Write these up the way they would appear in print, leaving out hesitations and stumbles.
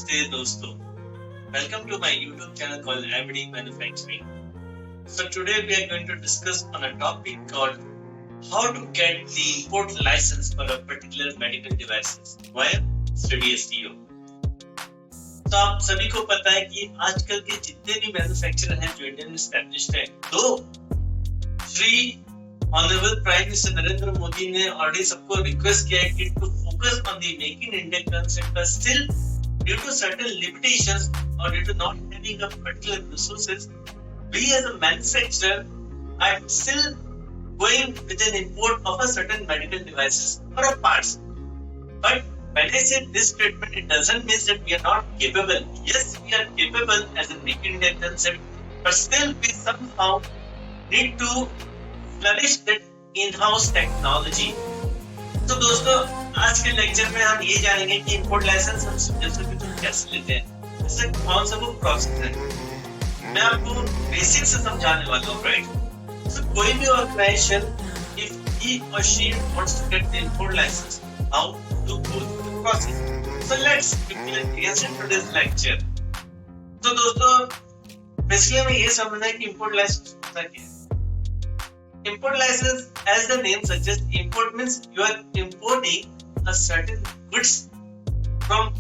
Namaste dosto. Welcome to my YouTube channel called Everyday Manufacturing. So today we are going to discuss on a topic called how to get the import license for a particular medical devices via CDSCO. तो आप सभी को पता है कि आजकल के जितने भी मैन्युफैक्चरर हैं जो इंडियन में एस्टैब्लिश्ड हैं, तो Shri honourable prime minister Narendra Modi ने ऑलरेडी सबको रिक्वेस्ट किया है कि to focus on the make in India concept, but still due to certain limitations or due to not having a particular resources, we as a manufacturer are still going with an import of a certain medical devices or a parts. But when I say this statement, it doesn't mean that we are not capable. Yes, we are capable as a make in India concept, but still we somehow need to flourish that in-house technology. तो दोस्तों आज के lecture में हम ये जानेंगे कि import licence हम जैसे भी तुम कैसे लेते हैं, इससे कौन सा वो प्रोसेस है, मैं आपको बेसिक से समझाने वाला हूँ, राइट? So कोई भी organisation if he or she wants to get the import license, how to go through the process. So let's quickly get into this lecture. तो दोस्तों बेसिकली हमें ये समझना है कि इंपोर्ट लाइसेंस होता क्या है. Import license, as the name suggests, import means you are importing a certain goods from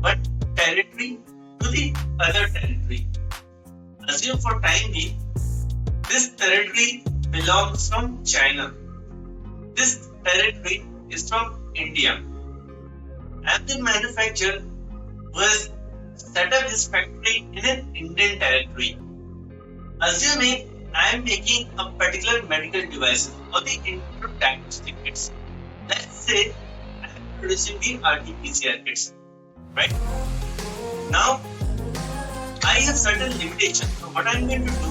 one territory to the other territory. Assume for time being, this territory belongs from China. This territory is from India. And the manufacturer was set up his factory in an Indian territory. Assuming I am making a particular medical device or the input diagnostic kits. Let's say I am producing the RT-PCR kits, right? Now, I have certain limitations. So what I am going to do,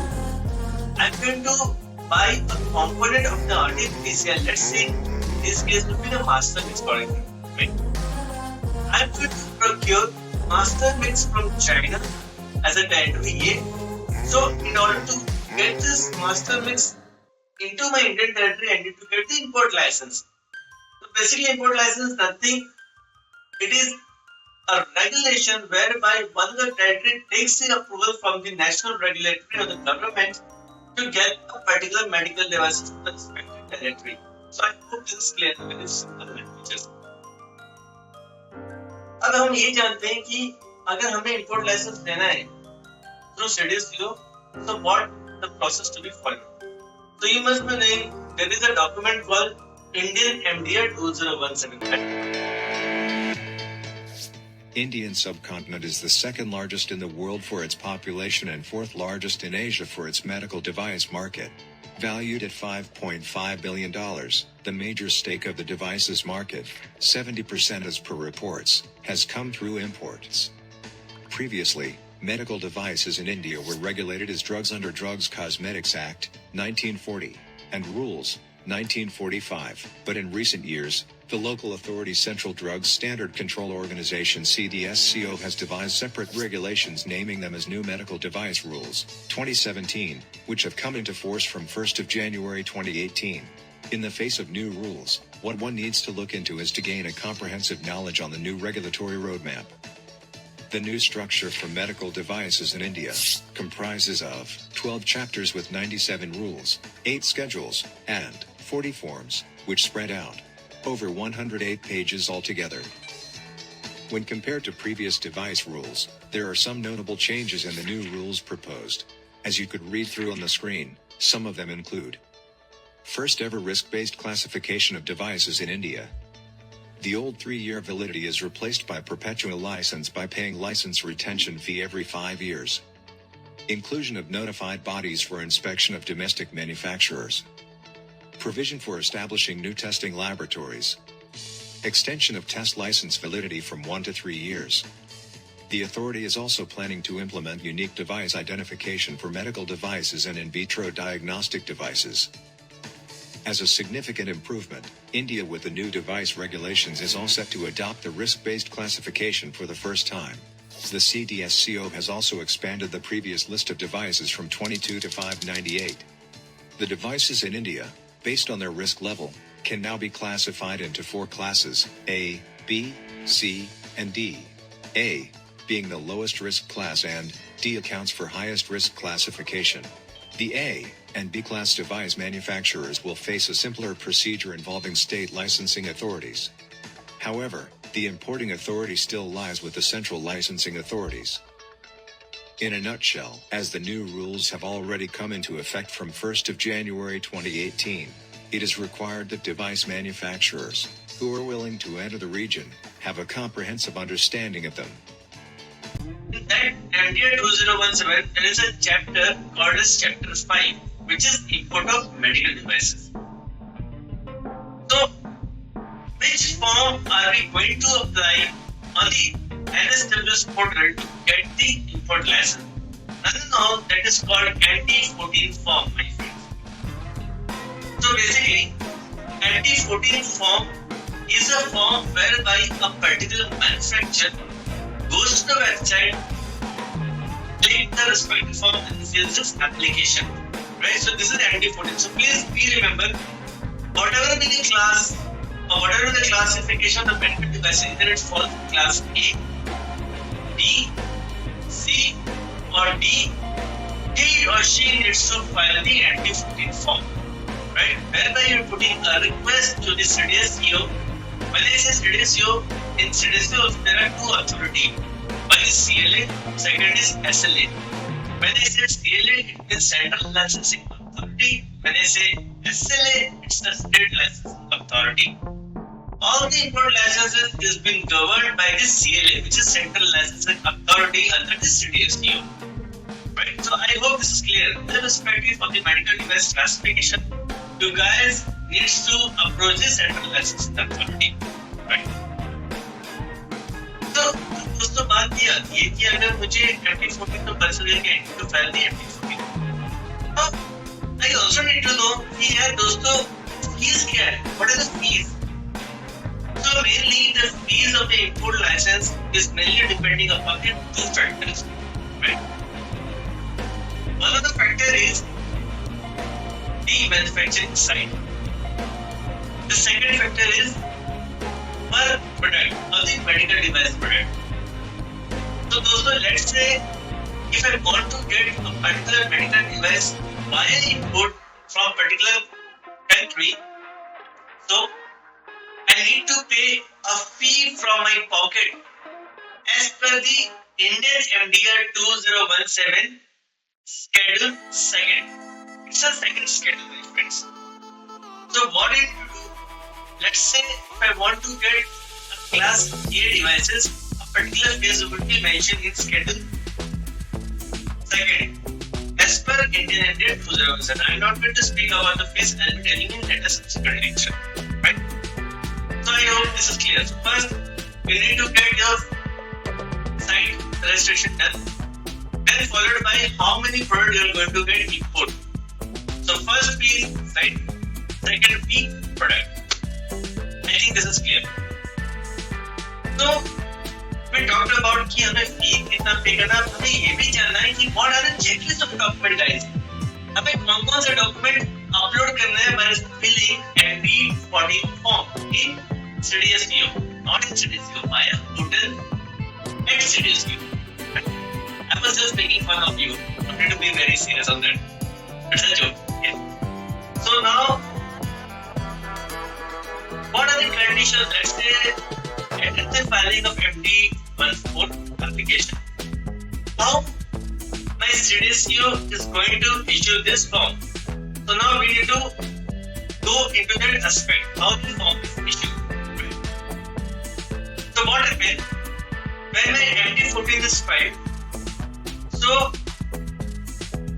I am going to buy a component of the RT-PCR. Let's say in this case will be the master mix product, right? I am going to procure master mix from China as a territory A. So in order to get this master mix into my Indian territory, I need to get the import license. So basically import license is nothing. It is a regulation whereby one of the territory takes the approval from the national regulatory or the government to get a particular medical device to the respective territory. So I hope this is clear in very simple languages. अब हम ये जानते हैं कि अगर हमें import license लेना है through CDSCO, so what the process to be followed. So you must be knowing there is a document called Indian MDR 2017. Indian subcontinent is the second largest in the world for its population and fourth largest in Asia for its medical device market. Valued at $5.5 billion, the major stake of the devices market, 70% as per reports, has come through imports. Previously, medical devices in India were regulated as drugs under Drugs Cosmetics Act, 1940, and Rules, 1945, but in recent years, the local authority Central Drugs Standard Control Organization CDSCO has devised separate regulations naming them as New Medical Device Rules, 2017, which have come into force from 1st of January 2018. In the face of new rules, what one needs to look into is to gain a comprehensive knowledge on the new regulatory roadmap. The new structure for medical devices in India comprises of 12 chapters with 97 rules, 8 schedules, and 40 forms, which spread out over 108 pages altogether. When compared to previous device rules, there are some notable changes in the new rules proposed. As you could read through on the screen, some of them include: first ever risk-based classification of devices in India. The old 3-year validity is replaced by perpetual license by paying license retention fee every 5 years. Inclusion of notified bodies for inspection of domestic manufacturers. Provision for establishing new testing laboratories. Extension of test license validity from 1 to 3 years. The authority is also planning to implement unique device identification for medical devices and in vitro diagnostic devices. As a significant improvement, India with the new device regulations is all set to adopt the risk-based classification for the first time. The CDSCO has also expanded the previous list of devices from 22 to 598. The devices in India, based on their risk level, can now be classified into 4 classes: A, B, C, and D. A being the lowest risk class, and D accounts for highest risk classification. The A and B class device manufacturers will face a simpler procedure involving state licensing authorities. However, the importing authority still lies with the central licensing authorities. In a nutshell, as the new rules have already come into effect from 1st of January 2018, it is required that device manufacturers, who are willing to enter the region, have a comprehensive understanding of them. In that MDA 2017, there is a chapter called as Chapter 5, which is import of medical devices. So, which form are we going to apply on the NSWS portal to get the import license? Now that is called MD14 form, my friends. So basically, MD14 form is a form whereby a particular manufacturer goes to the website, click the respective form and fills this application. Right? So this is MD14. So please remember, whatever be the class or whatever the classification of the medical device, either it falls in class A, B, C or D, he or she needs to file the MD14 form. Right? Whereby you are putting a request to the CDSCO. When I say CDSCO, in CDSCO there are two authorities. One is CLA, second is SLA. When I say CLA, it is Central Licensing Authority. When I say SLA, it's the State Licensing Authority. All the import licenses is being governed by the CLA, which is Central Licensing Authority under the CDSCO. Right? So I hope this is clear. Irrespective of the medical device classification, you guys needs to approach the Central Licensing Authority. Right? So दोस्तों बात ये कि अगर मुझे MD14 तो consider किया to file the MD14, I also need to know कि यार दोस्तों fees क्या है? What is the fees? So mainly the fees of the import license is mainly depending upon the two factors. Right? One of the factor is the manufacturing site. The second factor is per product or the medical device product. So दोस्तों, let's say if I want to get a particular medical device via import from particular country, so I need to pay a fee from my pocket as per the Indian MDR 2017 Schedule 2nd. It's a second schedule, my friends. So what do you do? Let's say if I want to get a class A devices, a particular phase would be mentioned in Schedule 2nd as per Indian MDR 2017. I'm not going to speak about the phase. I'll be telling you in a subsequent lecture. Right? So I hope this is clear. So first, you need to get your site registration done, then followed by how many products you are going to get import. So first P is site, second P product. I think this is clear. So we talked about कि हमें fee कितना पे करना, हमें ये भी जानना है कि what are the checklist of document guys. हमें कौन-कौन से document upload करना है by filling MD14 form in CDSCO, not in CDSCO, via portal at CDSCO. I was just making fun of you. I'm going to be very serious on that. It's a joke. Yeah. So now, what are the conditions? Let's say at the filing of MD14 application, how my CDSCO is going to issue this form. So now we need to go into that aspect, how the form is issued. So what happens when my MD14 is filed? So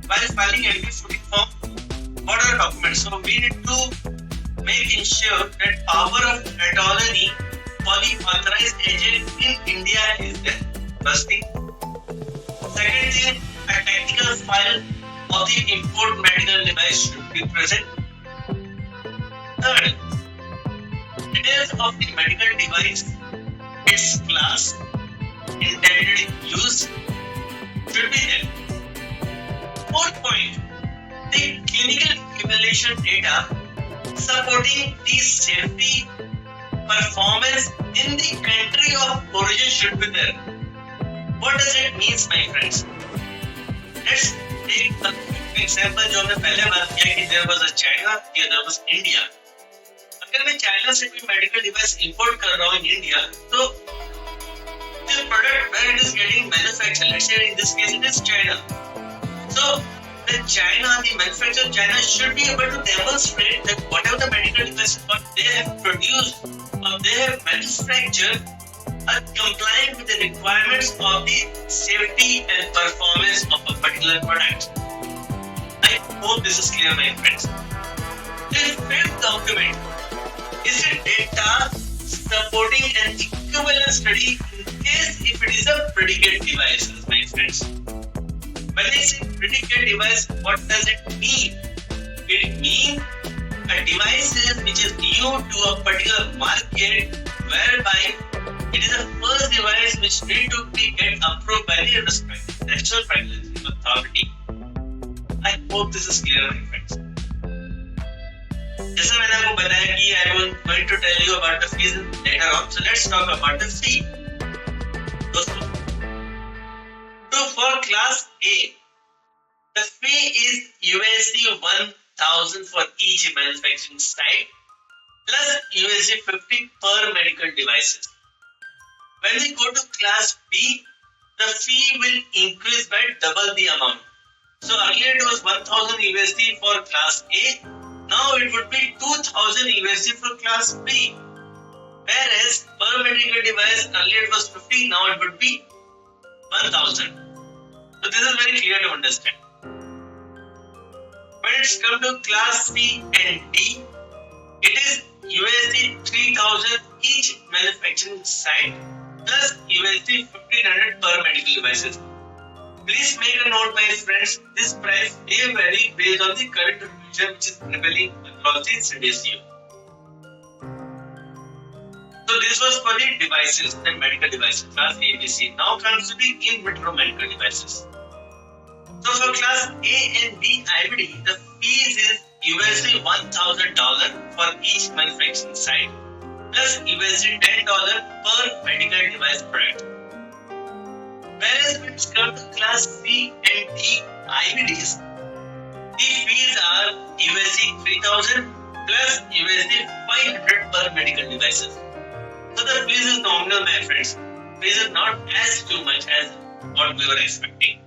while filing MD14 form, what are the documents? So we need to make ensure that power of attorney for the authorized agent in India is there. First thing. Second thing, a technical file of the import medical device should be present. Third, details of the medical device, its class, intended use should be there. Fourth point, the clinical evaluation data supporting the safety performance in the country of origin should be there. What does it mean, my friends? Let's take a quick example जो हमने पहले बात किया कि there was a China, there was India. अगर मैं China से कोई मेडिकल डिवाइस इंपोर्ट कर रहा हूँ in India, तो the product where it is getting manufactured, let's say in this case it is China. So the manufacturer of China should be able to demonstrate that whatever the medical devices what they have produced or they have manufactured are compliant with the requirements of the safety and performance of a particular product. I hope this is clear, my friends. The fifth document is a data supporting an equivalent study in case if it is a predicate device, my friends. When I say predicate device, what does it mean? It means a device which is new to a particular market whereby it is the first device which need to be get approved by the respective national regulatory authority. I hope this is clear, my friends. जैसा मैंने आपको बताया कि I am going to tell you about the fees later on. So let's talk about the fee. दोस्तों, so for class A, the fee is USD 1000 for each manufacturing site plus USD 50 per medical devices. When we go to class B, the fee will increase by double the amount. So earlier it was 1000 USD for class A. Now it would be 2000 USD for class B. Whereas per medical device earlier it was 50, now it would be 1000. So this is very clear to understand. When it's come to class C and D, it is USD 3000 each manufacturing site plus USD 1500 per medical devices. Please make a note, my friends, this price may vary based on the current confusion which is prevailing across the CDSCO. So this was for the devices, the medical devices, class A, B, C. Now comes to the in vitro medical devices. So for class A and B IVD, the fees is USD $1,000 for each manufacturing site plus USD $10 per medical device product. Whereas when it comes to class C and D IVDs, the fees are USD 3000 plus USD 500 per medical devices. So the fees is nominal, my friends. Fees is not as too much as what we were expecting.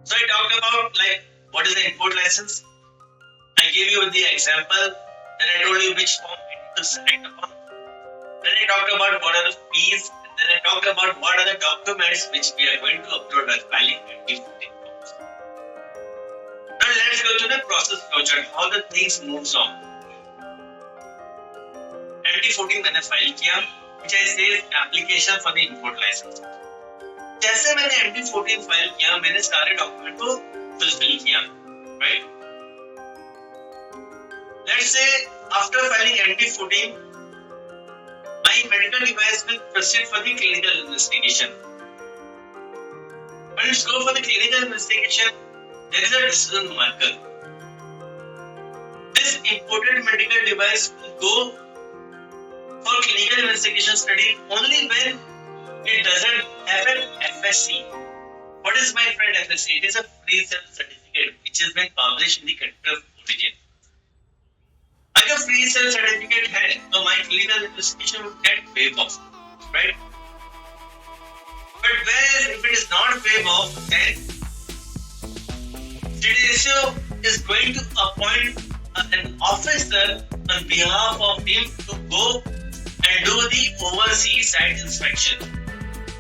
So I talked about like what is the import license. I gave you the example. Then I told you which form you need to select upon. Then I talked about what are the fees. And then I talked about what are the documents which we are going to upload while filing NT14 forms. Now let's go to the process flowchart. How the things moves on. NT14 मैंने file किया, which I say is application for the import license. जैसे मैंने NT14 file किया, मैंने सारे document को fulfil किया, right? Let's say after filing NT14, my medical device will proceed for the clinical investigation. When it's go for the clinical investigation, there is a decision marker. This imported medical device will go for clinical investigation study only when it doesn't have an FSC. What is my friend FSC? It is a free cell certificate which has been published in the country of origin. अगर free cell certificate है तो my clinical investigation would get waived off, right? But whereas if it is not waived off, then CDSCO is going to appoint an officer on behalf of him to go and do the overseas site inspection,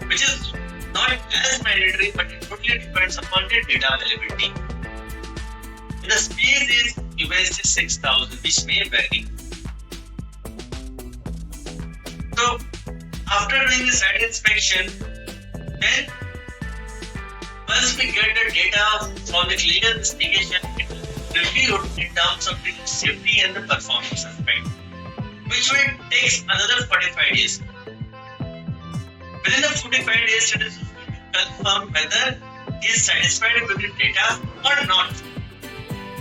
which is not as mandatory, but it totally depends upon the data availability. The speed is USD 6000, which may vary. So, after doing the site inspection, then once we get the data from the clinical investigation, it will be reviewed in terms of the safety and the performance aspect, which will take another 45 days. Within the 45 days, it is confirm whether he is satisfied with the data or not.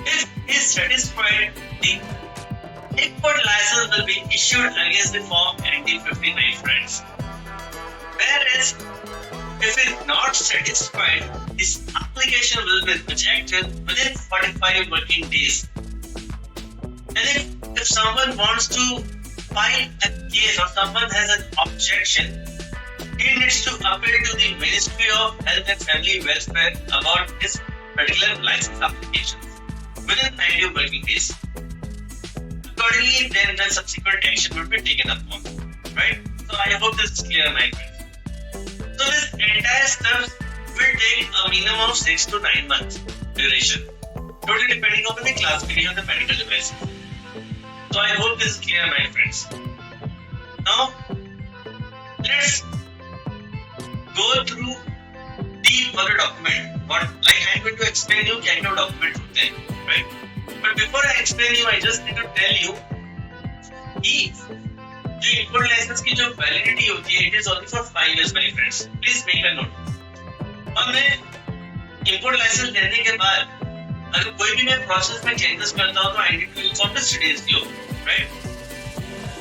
If he is satisfied, the import license will be issued against the form NT59, friends. Whereas If it's not satisfied, his application will be rejected within 45 working days. And if someone wants to file a case or someone has an objection, he needs to appeal to the Ministry of Health and Family Welfare about his particular license application within 90 working days. Accordingly, then the subsequent action would be taken upon. Right? So I hope this is clear, my friends. So this entire stuff will take a minimum of 6 to 9 months duration, totally depending on the classification of the medical device. So I hope this is clear, my friends. Now, let's go through the other document. Like I'm going to explain you kind of document then, right? But before I explain you, I just need to tell you कि जो import license की जो validity होती है, it is only for 5 years, my friends. Please make a note. और मैं import license लेने के बाद अगर कोई भी मैं process में changes करता हूँ तो I need to inform the CDSCO, right?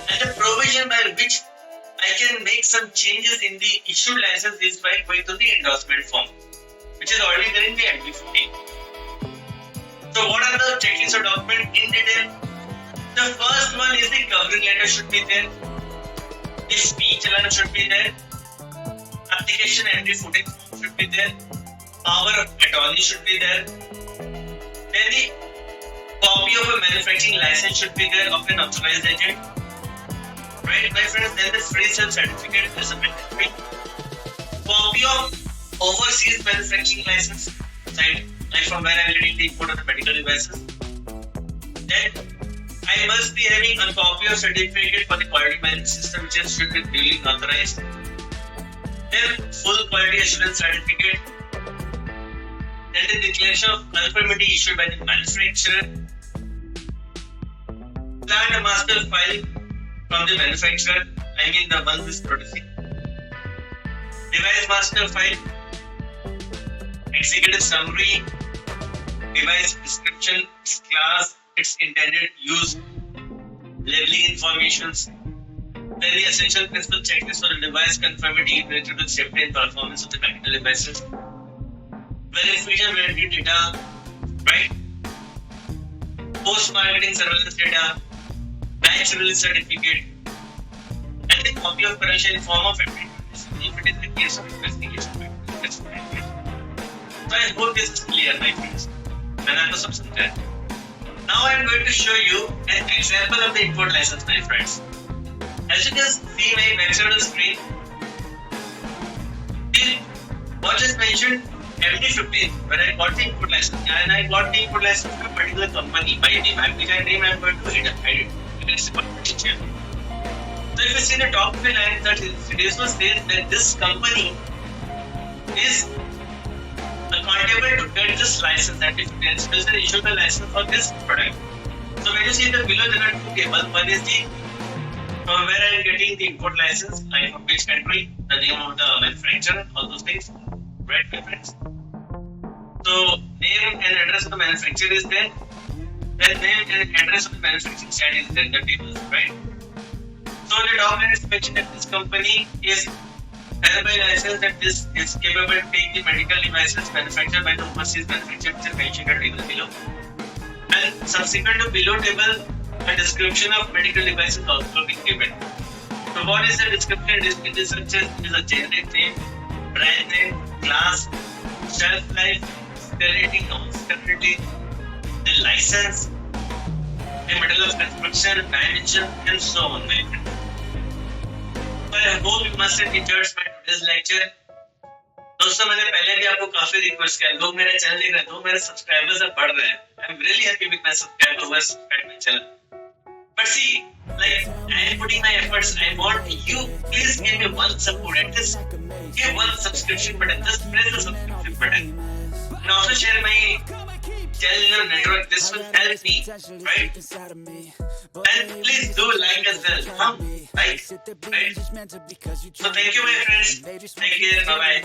And the provision by which I can make some changes in the issued license is by going to the endorsement form, which is already there in the MD14. So what are the checklists or document in detail? The first one is the covering letter should be there. The speech alert should be there. Application entry footing form should be there. Power of attorney should be there. Then the copy of a manufacturing license should be there of an authorized agent. Right, my friends, then the free sale certificate is a mandatory. Copy of overseas manufacturing license, right? Like from where I am getting the import of the medical devices. Then I must be having a copy of certificate for the quality management system which should be duly authorized. Then full quality assurance certificate. Then the declaration of conformity issued by the manufacturer. Plant master file from the manufacturer, I mean the one who is producing. Device master file, executive summary, device description, its class, its intended use, labeling informations, then the essential principle checklist for the device conformity related to safety and performance of the medical devices, verification validity data, right? Post-marketing surveillance data, batch release certificate, and the copy of correction in form of evidence if it is the case of investigation. So I hope this is clear, my friends. मैंने आपको सब समझाया. Now I am going to show you an example of the import license, my friends. As you can see my backside of the screen, what is mentioned MD15 when I got the import license, and I got the import license from a particular company by name. Application name I am going to edit it. It's a here. So if you see the top of the line, that CDSCO says that this company is accountable to get this license, that if NSWS issue the license for this product. So when you see the below, there are two tables. One is the from where I am getting the import license, like from which country, the name of the manufacturer, all those things. Right, my friends? So name and address of the manufacturer is there. Then name and address of the manufacturing site is there in the table, right? So the document is mentioned that this company is hereby licensed that this is capable to take the medical devices manufactured by the overseas manufacturer which is mentioned in the table below. And subsequent to below table, a description of medical devices also being given. So what is the description? It is a generic name, brand name, class, shelf life, sterility, non-sterility, the license, the method of construction, dimension, and so on. So I hope you must have enjoyed my today's lecture. दोस्तों मैंने पहले भी आपको काफी request किया, लोग मेरे channel देख रहे हैं, तो मेरे सब्सक्राइबर्स अब बढ़ रहे हैं. I am really happy with my subscriber who has subscribed my channel. But see, like I am putting my efforts, I want you, please give me one support, at least give one subscription button, just press the subscription button. And also share my channel network, this will help me, right? And please do like as well, like, right? So thank you my friends, take care, bye bye.